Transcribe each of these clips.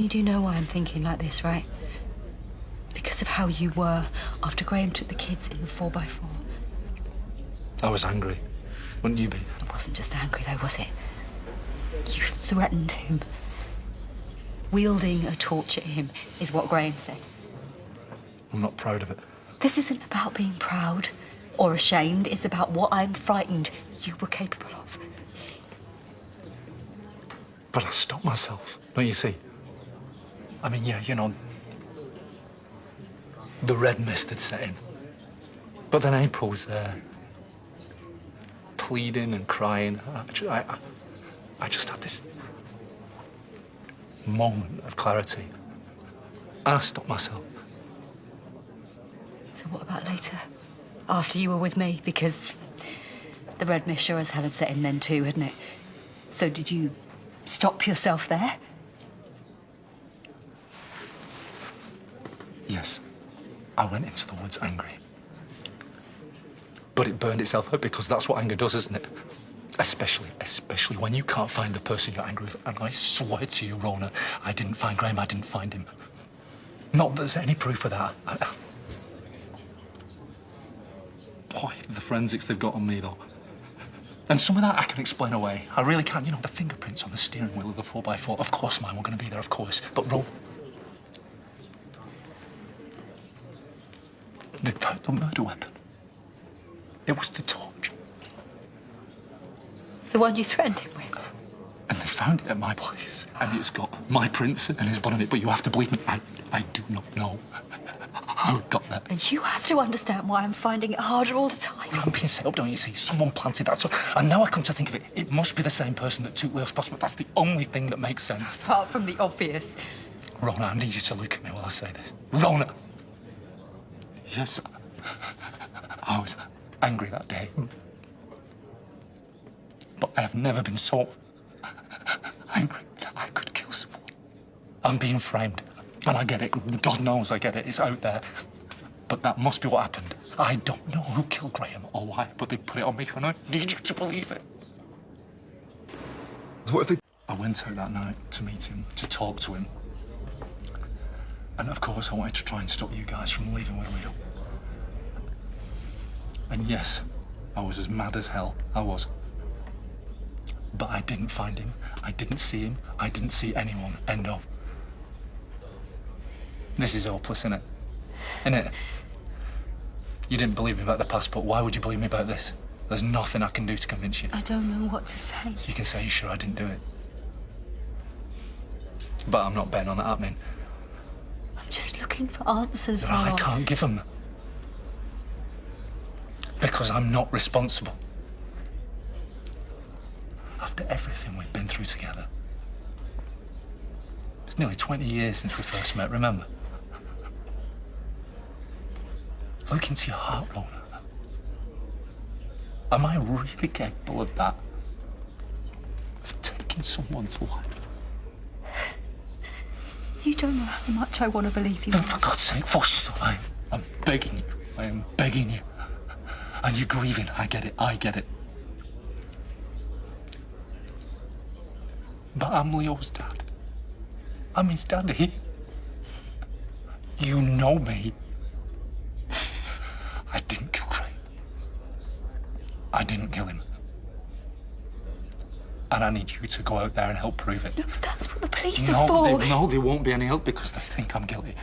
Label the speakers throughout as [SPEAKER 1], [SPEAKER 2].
[SPEAKER 1] You do know why I'm thinking like this, right? Because of how you were after Graham took the kids in the 4x4.
[SPEAKER 2] I was angry. Wouldn't you be?
[SPEAKER 1] It wasn't just angry, though, was it? You threatened him. Wielding a torch at him is what Graham said.
[SPEAKER 2] I'm not proud of it.
[SPEAKER 1] This isn't about being proud or ashamed. It's about what I'm frightened you were capable of.
[SPEAKER 2] But I stopped myself, don't you see? I mean, yeah, you know, the red mist had set in. But then April was there, pleading and crying. I just had this moment of clarity. And I stopped myself.
[SPEAKER 1] So what about later? After you were with me? Because the red mist sure as hell had set in then too, hadn't it? So did you stop yourself there?
[SPEAKER 2] Yes, I went into the woods angry. But it burned itself out because that's what anger does, isn't it? Especially when you can't find the person you're angry with. And I swear to you, Rhona, I didn't find Graham, I didn't find him. Not that there's any proof of that. Boy, the forensics they've got on me, though. And some of that I can explain away. I really can. You know, the fingerprints on the steering wheel of the 4x4. Of course mine were going to be there, of course. But Rhona... They found the murder weapon. It was the torch.
[SPEAKER 1] The one you threatened him with?
[SPEAKER 2] And they found it at my place. And it's got my prints and his blood on it. But you have to believe me, I do not know how it got there.
[SPEAKER 1] And you have to understand why I'm finding it harder all the time.
[SPEAKER 2] I'm being set up, don't you see? Someone planted that. And now I come to think of it, it must be the same person that took Leo's passport. That's the only thing that makes sense.
[SPEAKER 1] Apart from the obvious.
[SPEAKER 2] Rhona, I need you to look at me while I say this. Rhona! Yes, I was angry that day. But I have never been so angry that I could kill someone. I'm being framed, and I get it. God knows I get it. It's out there. But that must be what happened. I don't know who killed Graham or why, but they put it on me, and I need you to believe it. What if they... I went out that night to meet him, to talk to him. And of course, I wanted to try and stop you guys from leaving with Leo. And yes, I was as mad as hell. I was. But I didn't find him. I didn't see him. I didn't see anyone. End of. This is hopeless, isn't it? Isn't it? You didn't believe me about the passport. Why would you believe me about this? There's nothing I can do to convince you.
[SPEAKER 1] I don't know what to say.
[SPEAKER 2] You can say you're sure I didn't do it. But I'm not betting on it happening.
[SPEAKER 1] I'm just looking for answers,
[SPEAKER 2] No,
[SPEAKER 1] Marlon.
[SPEAKER 2] I can't give them. Because I'm not responsible. After everything we've been through together. It's nearly 20 years since we first met, remember? Look into your heart, Rhona. Am I really capable of that? Of taking someone's life?
[SPEAKER 1] You don't know how much I want to believe you.
[SPEAKER 2] Then for God's sake, force yourself. I'm begging you. I am begging you. And you're grieving. I get it. I get it. But I'm Leo's dad. I'm his daddy. You know me. I didn't kill Graham. I didn't kill him. And I need you to go out there and help prove it.
[SPEAKER 1] No, but that's what the police are for.
[SPEAKER 2] No, there won't be any help because they think I'm guilty.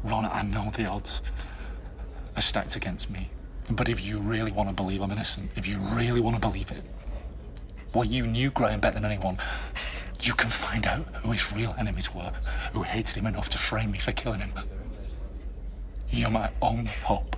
[SPEAKER 2] Rhona, I know the odds are stacked against me. But if you really want to believe I'm innocent, if you really want to believe it, well, you knew Graham better than anyone. You can find out who his real enemies were, who hated him enough to frame me for killing him. You're my only hope.